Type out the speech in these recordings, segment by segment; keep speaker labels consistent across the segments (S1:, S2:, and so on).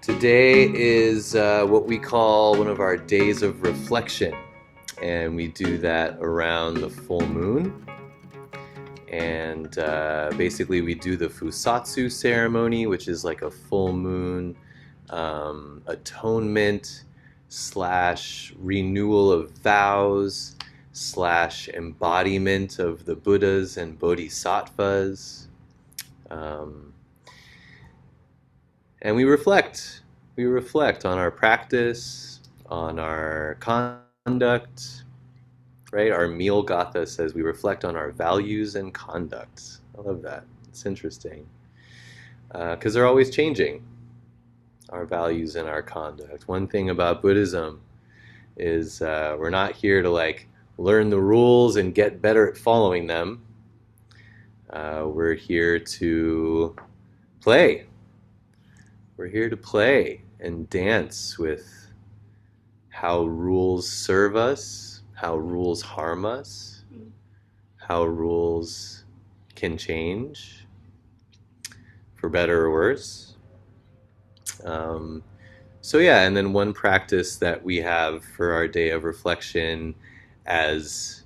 S1: Today is what we call one of our days of reflection, and we do that around the full moon. And basically, we do the Fusatsu ceremony, which is like a full moon atonement slash renewal of vows slash embodiment of the Buddhas and Bodhisattvas. Um, and we reflect. We reflect on our practice, on our conduct, right? Our meal gatha says we reflect on our values and conduct. I love that. It's interesting. Because they're always changing, our values and our conduct. One thing about Buddhism is we're not here to like learn the rules and get better at following them. We're here to play. We're here to play and dance with how rules serve us, how rules harm us, how rules can change for better or worse. So yeah, and then one practice that we have for our day of reflection, as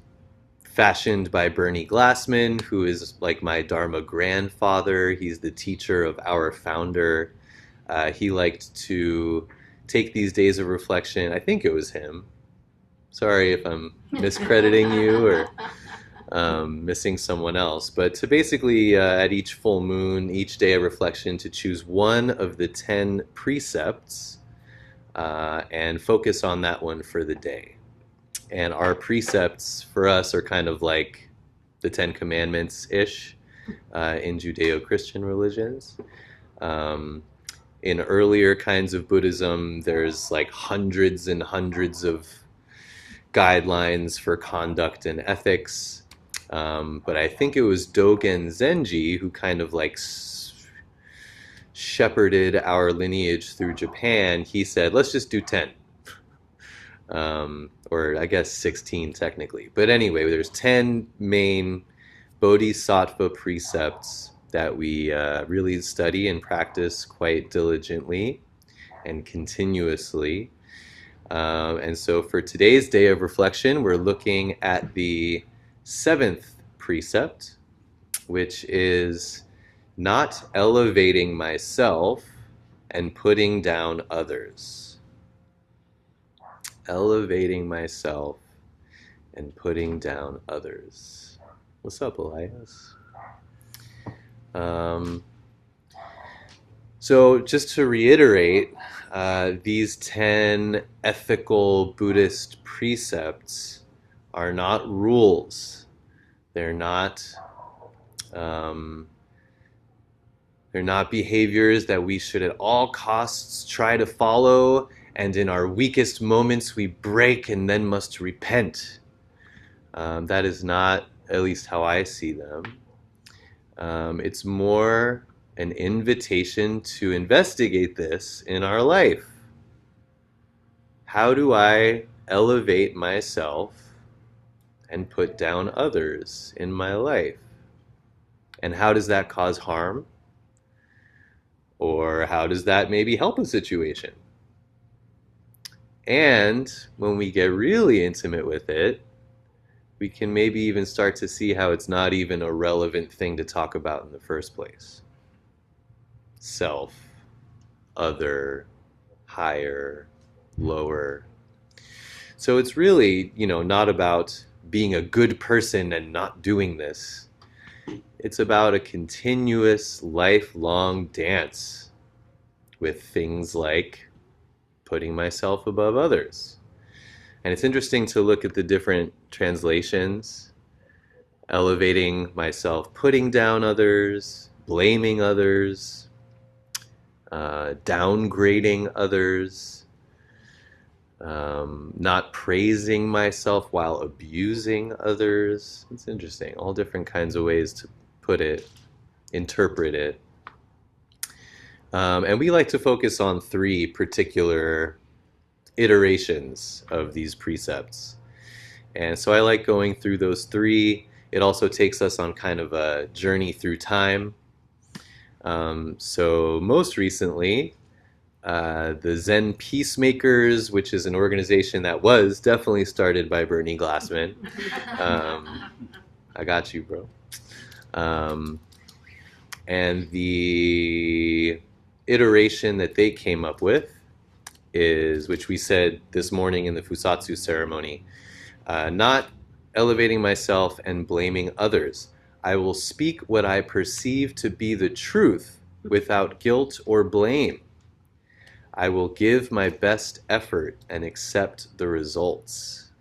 S1: fashioned by Bernie Glassman, who is like my Dharma grandfather. He's the teacher of our founder. He liked to take these days of reflection. I think it was him. Sorry if I'm miscrediting you or missing someone else. But to basically, at each full moon, each day of reflection, to choose one of the 10 precepts and focus on that one for the day. And our precepts for us are kind of like the 10 Commandments-ish in Judeo-Christian religions. In earlier kinds of Buddhism, there's like hundreds and hundreds of guidelines for conduct and ethics. But I think it was Dogen Zenji who kind of like shepherded our lineage through Japan. He said, let's just do 10. Or I guess 16 technically. But anyway, there's 10 main bodhisattva precepts that we really study and practice quite diligently and continuously. And so for today's day of reflection, we're looking at the 7th precept, which is not elevating myself and putting down others. Elevating myself and putting down others. What's up, Elias? So just to reiterate, these 10 ethical Buddhist precepts are not rules. They're not behaviors that we should at all costs try to follow, and in our weakest moments we break and then must repent. That is not, at least how I see them. It's more an invitation to investigate this in our life. How do I elevate myself and put down others in my life? And how does that cause harm? Or how does that maybe help a situation? And when we get really intimate with it, we can maybe even start to see how it's not even a relevant thing to talk about in the first place. Self, other, higher, lower. So it's really, not about being a good person and not doing this. It's about a continuous, lifelong dance with things like putting myself above others. And it's interesting to look at the different translations. Elevating myself, putting down others, blaming others, downgrading others, not praising myself while abusing others. It's interesting. All different kinds of ways to put it, interpret it. And we like to focus on 3 particular iterations of these precepts. And so I like going through those 3. It also takes us on kind of a journey through time. So most recently, the Zen Peacemakers, which is an organization that was definitely started by Bernie Glassman. Um, I got you, bro. Um, and the iteration that they came up with is, which we said this morning in the Fusatsu ceremony, not elevating myself and blaming others. I will speak what I perceive to be the truth without guilt or blame. I will give my best effort and accept the results.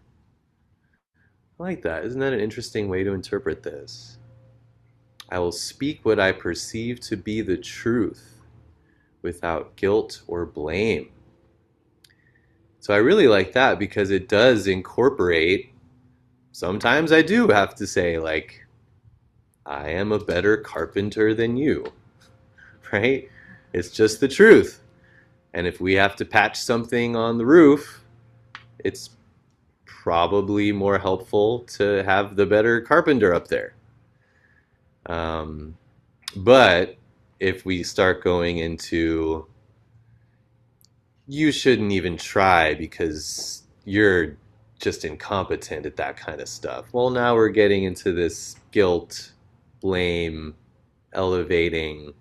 S1: I like that. Isn't that an interesting way to interpret this? I will speak what I perceive to be the truth without guilt or blame. So I really like that because it does incorporate, sometimes I do have to say, like, I am a better carpenter than you, right? It's just the truth. And if we have to patch something on the roof, it's probably more helpful to have the better carpenter up there. Um, but if we start going into, you shouldn't even try because you're just incompetent at that kind of stuff. Well, now we're getting into this guilt, blame, elevating.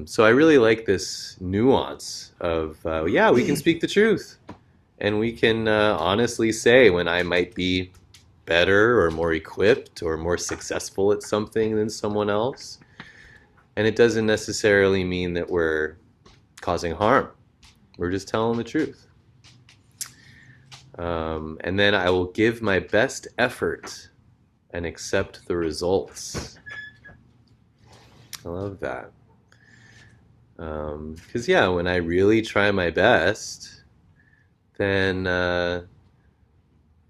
S1: So I really like this nuance of, yeah, we can speak the truth. And we can honestly say when I might be better or more equipped or more successful at something than someone else. And it doesn't necessarily mean that we're causing harm. We're just telling the truth. And then I will give my best effort and accept the results. I love that. Because, yeah, when I really try my best, then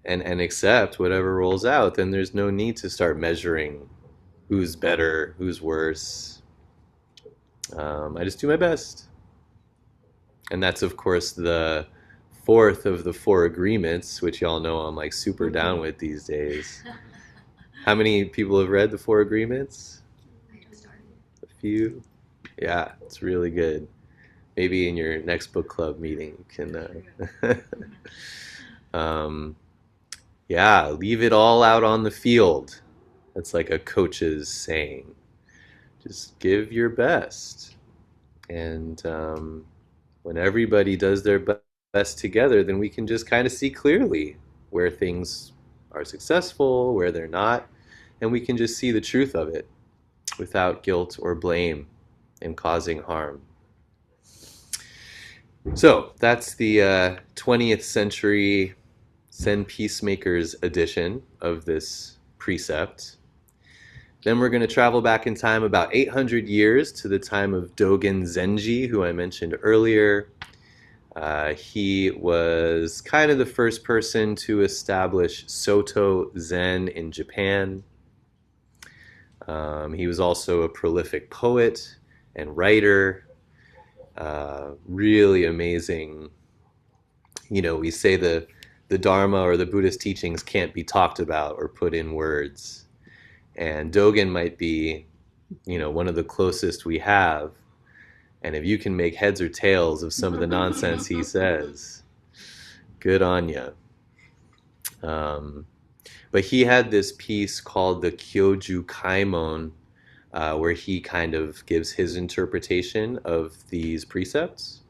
S1: and accept whatever rolls out, then there's no need to start measuring who's better, who's worse. I just do my best. And that's, of course, the fourth of the four agreements, which y'all know I'm like super down with these days. How many people have read the four agreements? A few? Yeah, it's really good. Maybe in your next book club meeting you can yeah, leave it all out on the field. That's like a coach's saying. Just give your best. And when everybody does their best together, then we can just kind of see clearly where things are successful, where they're not, and we can just see the truth of it without guilt or blame and causing harm. So that's the 20th century Zen Peacemakers edition of this precept. Then we're going to travel back in time about 800 years to the time of Dogen Zenji, who I mentioned earlier. He was kind of the first person to establish Soto Zen in Japan. He was also a prolific poet and writer. Really amazing. You know, we say the Dharma or the Buddhist teachings can't be talked about or put in words. And Dogen might be, you know, one of the closest we have. And if you can make heads or tails of some of the nonsense he says, good on you. But he had this piece called the Kyoju Kaimon, where he kind of gives his interpretation of these precepts.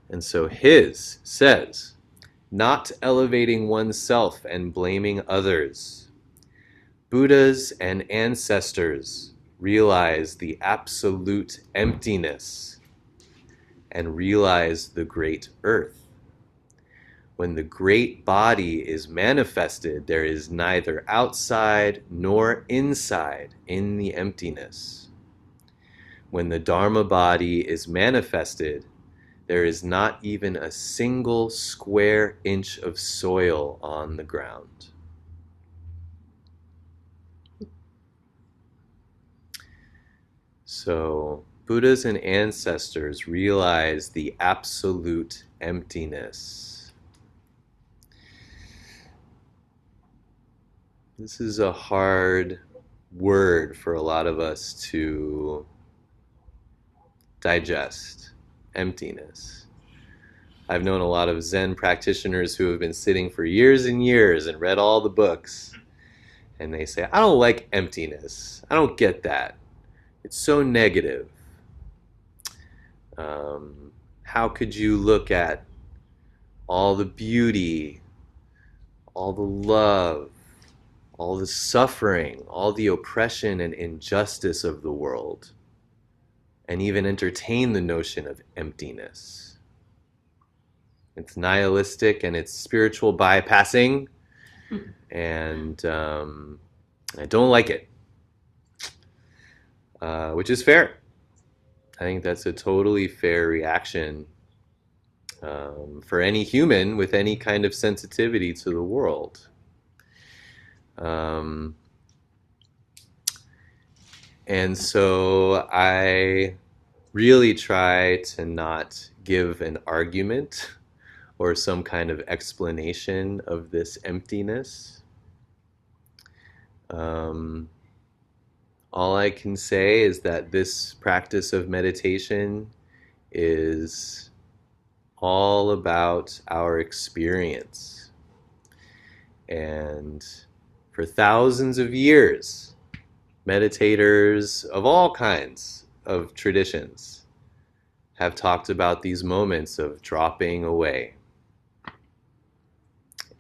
S1: And so his says, not elevating oneself and blaming others. Buddhas and ancestors realize the absolute emptiness and realize the great earth. When the great body is manifested, there is neither outside nor inside in the emptiness. When the Dharma body is manifested, there is not even a single square inch of soil on the ground. So, Buddhas and ancestors realize the absolute emptiness. This is a hard word for a lot of us to digest emptiness. I've known a lot of Zen practitioners who have been sitting for years and years and read all the books, and they say, I don't like emptiness. I don't get that. It's so negative. How could you look at all the beauty, all the love, all the suffering, all the oppression and injustice of the world, and even entertain the notion of emptiness? It's nihilistic and it's spiritual bypassing, and I don't like it, which is fair. I think that's a totally fair reaction for any human with any kind of sensitivity to the world. Um, and so I really try to not give an argument or some kind of explanation of this emptiness. All I can say is that this practice of meditation is all about our experience. And for thousands of years, meditators of all kinds of traditions have talked about these moments of dropping away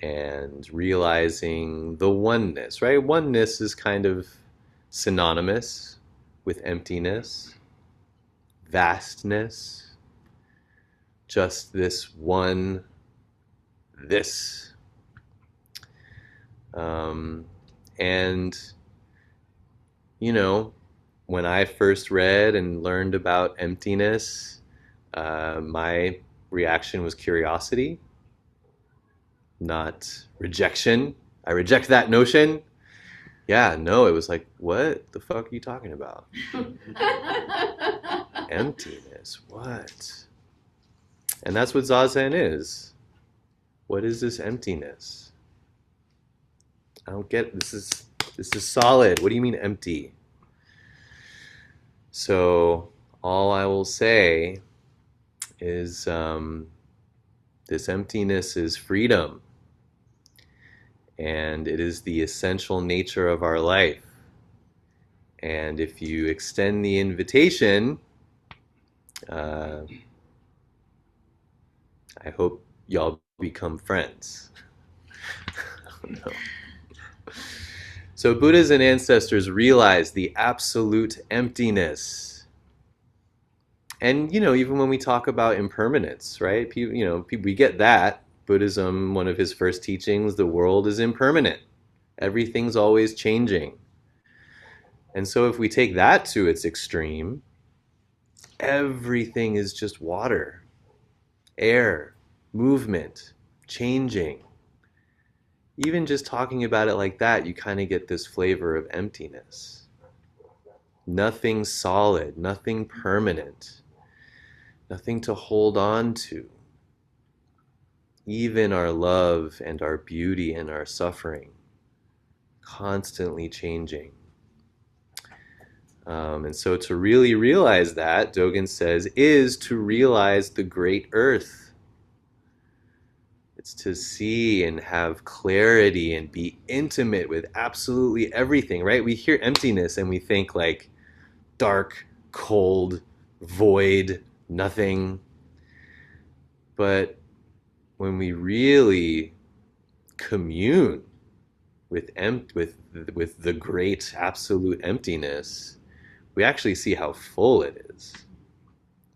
S1: and realizing the oneness, right? Oneness is kind of synonymous with emptiness, vastness, just this one, this. And, you know, when I first read and learned about emptiness, my reaction was curiosity, not rejection. I reject that notion. Yeah, no, it was like, what the fuck are you talking about? Emptiness, what? And that's what Zazen is. What is this emptiness? I don't get it. This is solid. What do you mean empty? So all I will say is this emptiness is freedom. And it is the essential nature of our life. And if you extend the invitation, I hope y'all become friends. No. So Buddhas and ancestors realized the absolute emptiness. And, you know, even when we talk about impermanence, right? We get that. Buddhism, one of his first teachings, the world is impermanent. Everything's always changing. And so if we take that to its extreme, everything is just water, air, movement, changing. Even just talking about it like that, you kind of get this flavor of emptiness. Nothing solid, nothing permanent, nothing to hold on to. Even our love and our beauty and our suffering, constantly changing. And so to really realize that, Dogen says, is to realize the great earth. It's to see and have clarity and be intimate with absolutely everything, right? We hear emptiness and we think like dark, cold, void, nothing. But when we really commune with the great absolute emptiness, we actually see how full it is.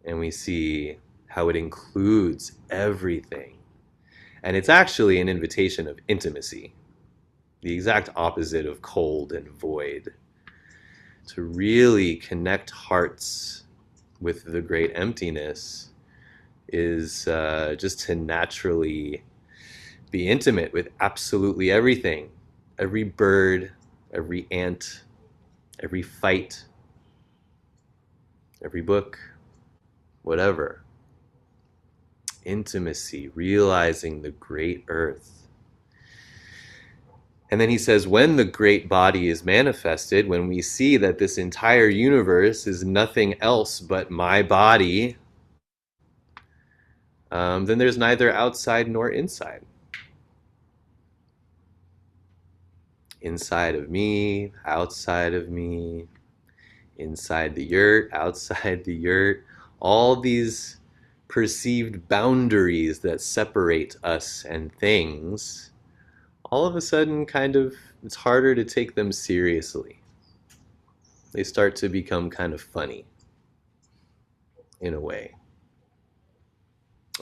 S1: And we see how it includes everything. And it's actually an invitation of intimacy, the exact opposite of cold and void. To really connect hearts with the great emptiness is just to naturally be intimate with absolutely everything. Every bird, every ant, every fight, every book, whatever. Intimacy, realizing the great earth. And then he says, when the great body is manifested, when we see that this entire universe is nothing else but my body, then there's neither outside nor inside. Inside of me, outside of me, inside the yurt, outside the yurt, all these perceived boundaries that separate us and things, all of a sudden kind of it's harder to take them seriously. They start to become kind of funny in a way.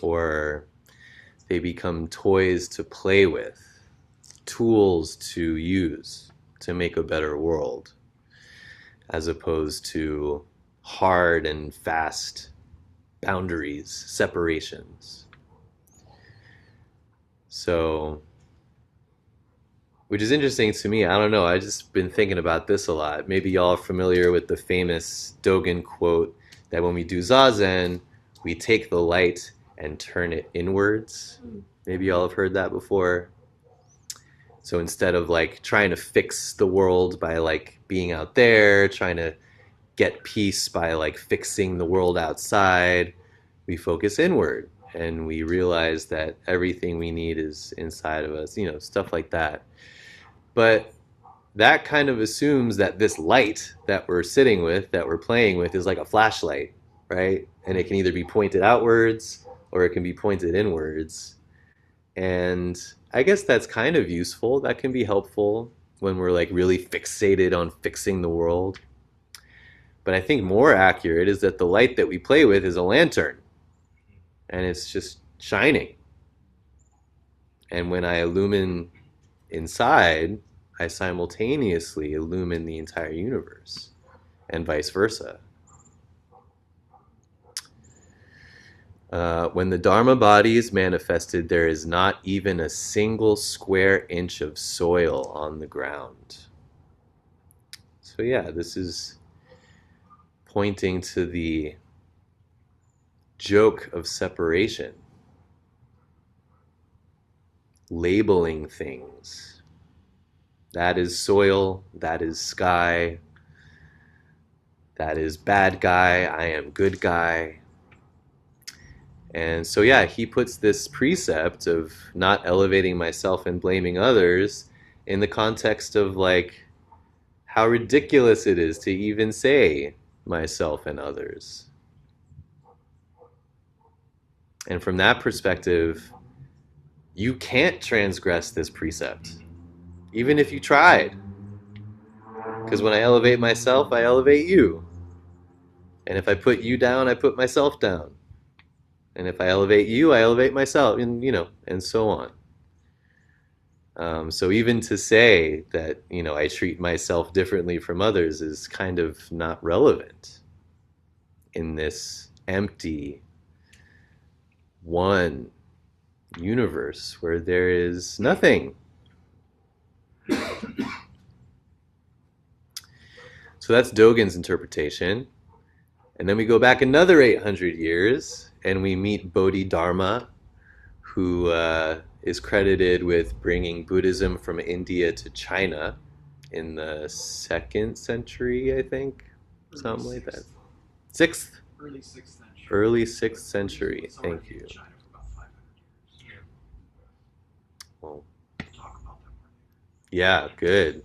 S1: Or they become toys to play with, tools to use to make a better world, as opposed to hard and fast boundaries, separations. So, which is interesting to me. I don't know. I've just been thinking about this a lot. Maybe y'all are familiar with the famous Dogen quote that when we do Zazen, we take the light and turn it inwards. Maybe y'all have heard that before. So instead of like trying to fix the world by like being out there, trying to get peace by like fixing the world outside, we focus inward and we realize that everything we need is inside of us, stuff like that. But that kind of assumes that this light that we're sitting with, that we're playing with, is like a flashlight, right? And it can either be pointed outwards or it can be pointed inwards. And I guess that's kind of useful. That can be helpful when we're like really fixated on fixing the world. But I think more accurate is that the light that we play with is a lantern. And it's just shining. And when I illumine inside, I simultaneously illumine the entire universe, and vice versa. When the Dharma body is manifested, there is not even a single square inch of soil on the ground. So yeah, this is pointing to the joke of separation. Labeling things. That is soil, that is sky, that is bad guy, I am good guy. And so yeah, he puts this precept of not elevating myself and blaming others in the context of like how ridiculous it is to even say myself and others. And from that perspective, you can't transgress this precept, even if you tried. Because when I elevate myself, I elevate you. And if I put you down, I put myself down. And if I elevate you, I elevate myself, and and so on. So even to say that, I treat myself differently from others is kind of not relevant in this empty, one universe where there is nothing. So that's Dogen's interpretation. And then we go back another 800 years and we meet Bodhidharma, who is credited with bringing Buddhism from India to China in the 2nd century, I think. Something like that. 6th?
S2: Early 6th century.
S1: Early 6th century. Thank you.
S2: China for about 500 years.
S1: Well,
S2: We'll talk about that more.
S1: yeah, good.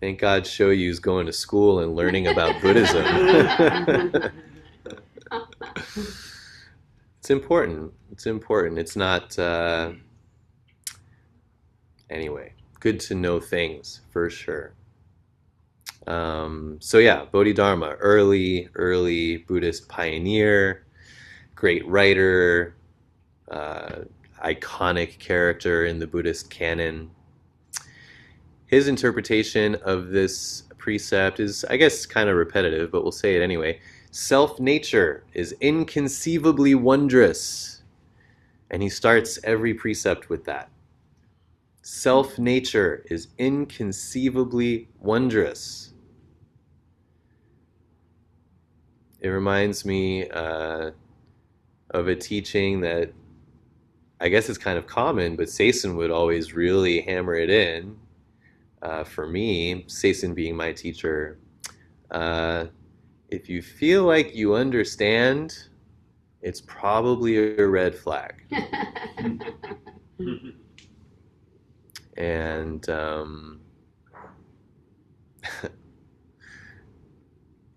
S1: Thank God Shoyu's going to school and learning about Buddhism. It's important. It's important. It's not... Anyway, good to know things, for sure. So yeah, Bodhidharma, early Buddhist pioneer, great writer, iconic character in the Buddhist canon. His interpretation of this precept is, I guess, kind of repetitive, but we'll say it anyway. Self-nature is inconceivably wondrous. And he starts every precept with that. Self-nature is inconceivably wondrous. It reminds me of a teaching that I guess is kind of common, but Seisun would always really hammer it in. For me, Sason being my teacher, uh, if you feel like you understand, it's probably a red flag. And,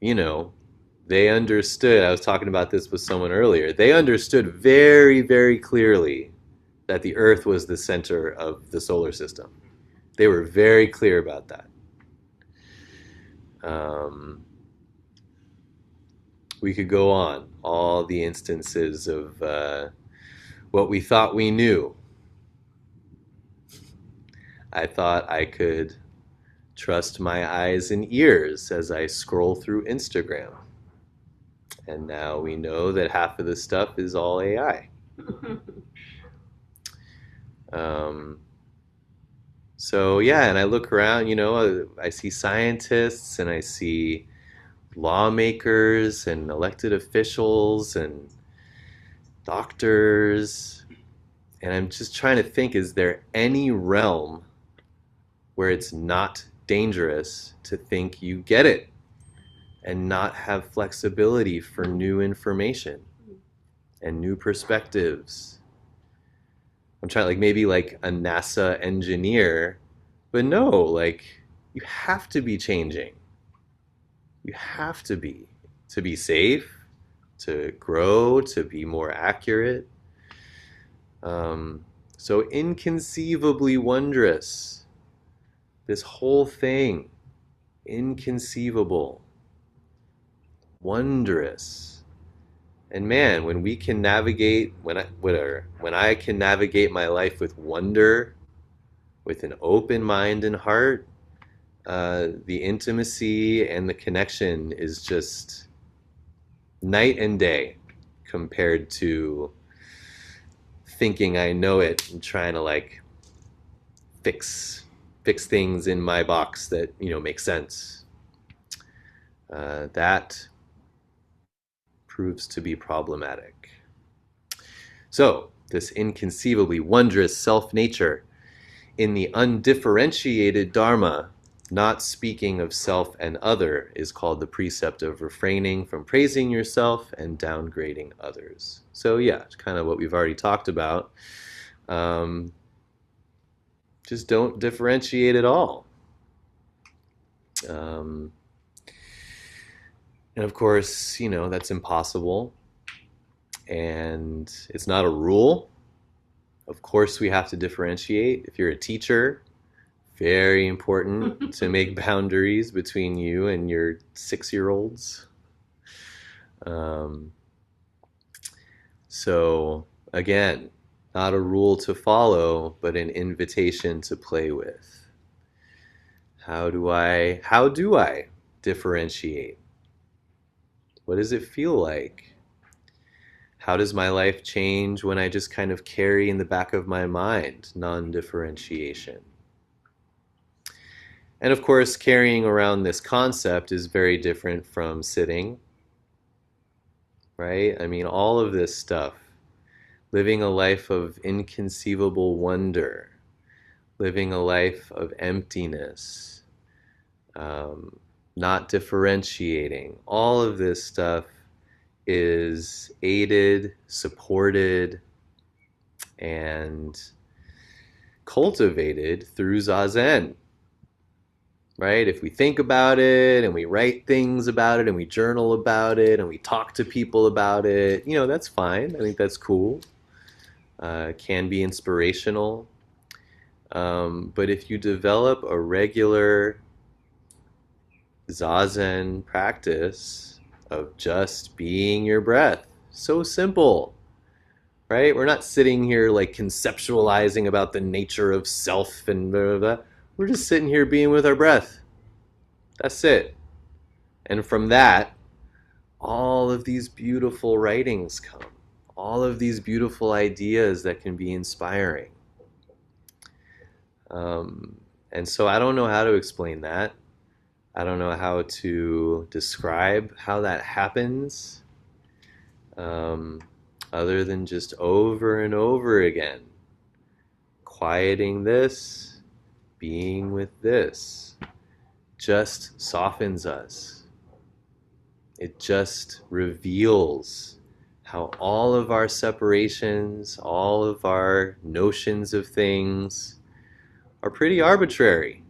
S1: you know, they understood. I was talking about this with someone earlier. They understood very, very clearly that the Earth was the center of the solar system. They were very clear about that. Um, we could go on all the instances of what we thought we knew. I thought I could trust my eyes and ears as I scroll through Instagram. And now we know that half of the stuff is all AI. Um, so, yeah, and I look around, I see scientists and I see lawmakers and elected officials and doctors. And I'm just trying to think, is there any realm where it's not dangerous to think you get it and not have flexibility for new information and new perspectives? I'm trying, like, maybe like a NASA engineer, but no, like, you have to be changing. You have to be safe, to grow, to be more accurate. So inconceivably wondrous. This whole thing, inconceivable, wondrous. And man, when we can navigate, when I can navigate my life with wonder, with an open mind and heart, the intimacy and the connection is just night and day compared to thinking I know it and trying to like fix things in my box that make sense. That proves to be problematic. So this inconceivably wondrous self-nature in the undifferentiated Dharma, not speaking of self and other, is called the precept of refraining from praising yourself and downgrading others. So yeah, it's kind of what we've already talked about. Um, just don't differentiate at all. Um, and of course, that's impossible. And it's not a rule. Of course, we have to differentiate. If you're a teacher, very important to make boundaries between you and your 6-year-olds. Um, so, again, not a rule to follow, but an invitation to play with. How do I differentiate? What does it feel like? How does my life change when I just kind of carry in the back of my mind non-differentiation? And of course, carrying around this concept is very different from sitting, right? I mean, all of this stuff, living a life of inconceivable wonder, living a life of emptiness, um, not differentiating, all of this stuff is aided, supported, and cultivated through Zazen, right? If we think about it and we write things about it and we journal about it and we talk to people about it, that's fine. I think that's cool. Can be inspirational. But if you develop a regular Zazen practice of just being your breath, so simple, right? We're not sitting here like conceptualizing about the nature of self and blah, blah, blah. We're just sitting here being with our breath. That's it. And from that, all of these beautiful writings come, all of these beautiful ideas that can be inspiring. Um, and so I don't know how to explain that. I don't know how to describe how that happens, um, other than just over and over again, quieting this, being with this just softens us. It just reveals how all of our separations, all of our notions of things are pretty arbitrary.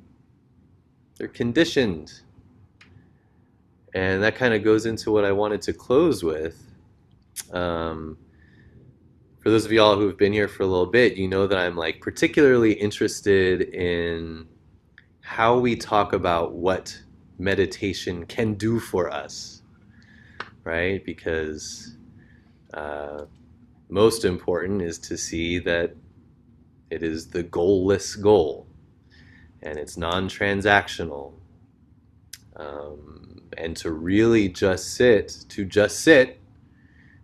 S1: They're conditioned. And that kind of goes into what I wanted to close with. Um, for those of y'all who have been here for a little bit, you know that I'm like particularly interested in how we talk about what meditation can do for us, right? Because uh, most important is to see that it is the goalless goal and it's non-transactional, and to really just sit,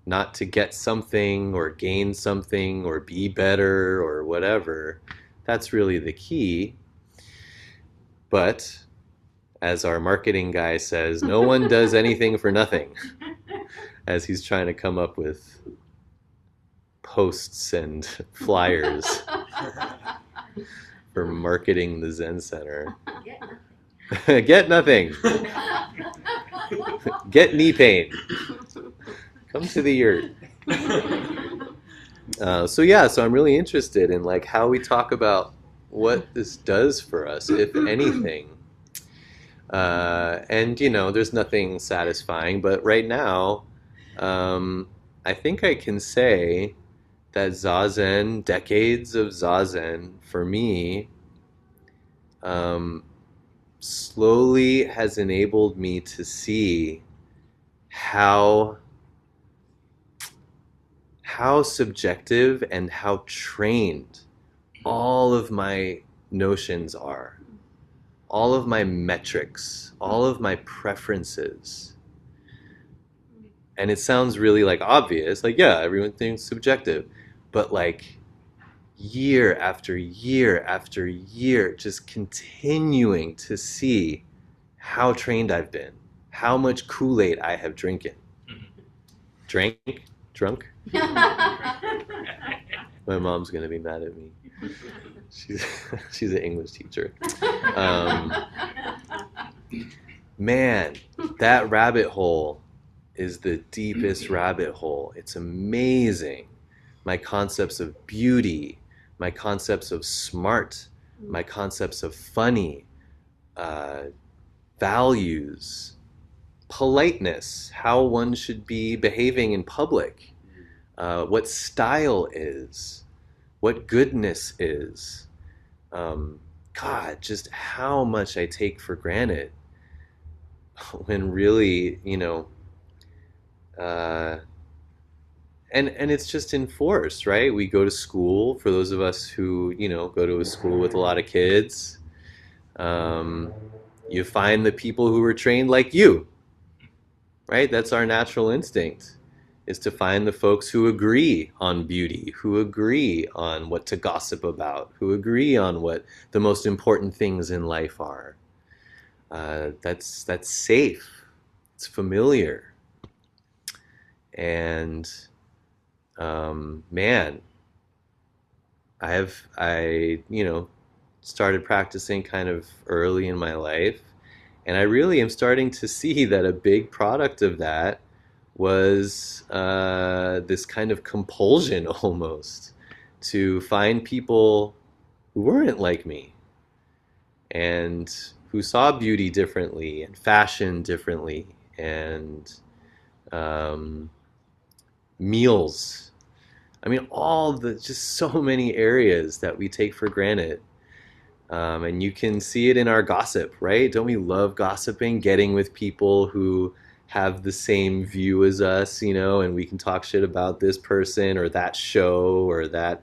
S1: not to get something or gain something or be better or whatever. That's really the key. But as our marketing guy says, no one does anything for nothing, as he's trying to come up with posts and flyers for marketing the Zen Center. Get nothing. Get knee pain. Come to the yurt. So I'm really interested in like how we talk about what this does for us, if anything. And there's nothing satisfying, but right now, I think I can say that Zazen, decades of Zazen, for me, um, slowly has enabled me to see how subjective and how trained all of my notions are, all of my metrics, all of my preferences. And it sounds really like obvious, like, yeah, everyone thinks subjective, but like year after year after year, just continuing to see how trained I've been, how much Kool-Aid I have drunk. My mom's gonna be mad at me. She's she's an English teacher. Um, Man, that rabbit hole is the deepest rabbit hole. It's amazing. My concepts of beauty, my concepts of smart, my concepts of funny, uh, values, politeness, how one should be behaving in public, what style is, what goodness is. God, just how much I take for granted when really, uh, and it's just enforced, right? We go to school. For those of us who go to a school with a lot of kids, um, you find the people who are trained like you, right? That's our natural instinct, is to find the folks who agree on beauty, who agree on what to gossip about, who agree on what the most important things in life are. That's safe. It's familiar. And man, I started practicing kind of early in my life, and I really am starting to see that a big product of that was this kind of compulsion almost to find people who weren't like me and who saw beauty differently and fashion differently and um, meals. I mean, just so many areas that we take for granted. And you can see it in our gossip, right? Don't we love gossiping, getting with people who have the same view as us, and we can talk shit about this person or that show or that,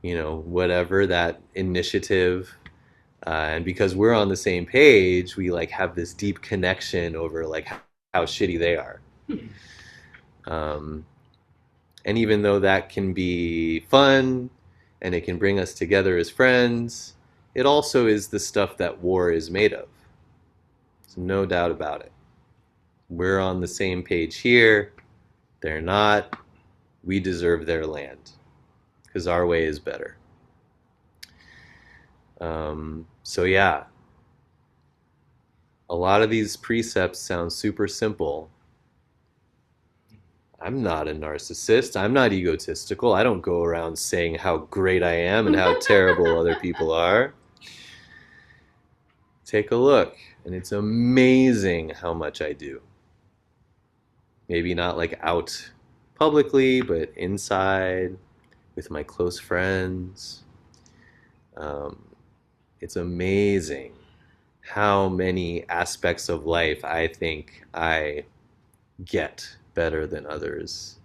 S1: whatever, that initiative. And because we're on the same page, we like have this deep connection over like how shitty they are. Um, and even though that can be fun and it can bring us together as friends, it also is the stuff that war is made of. There's no doubt about it. We're on the same page here. They're not. We deserve their land because our way is better. So yeah, a lot of these precepts sound super simple. I'm not a narcissist. I'm not egotistical. I don't go around saying how great I am and how terrible other people are. Take a look, and it's amazing how much I do. Maybe not like out publicly, but inside with my close friends. Um, it's amazing how many aspects of life I think I get better than others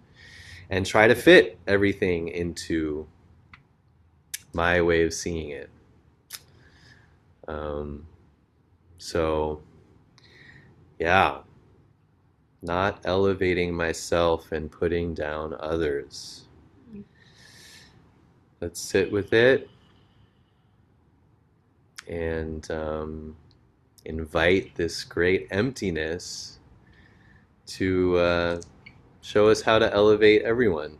S1: and try to fit everything into my way of seeing it. Um, so, yeah, not elevating myself and putting down others. Let's sit with it and invite this great emptiness to show us how to elevate everyone.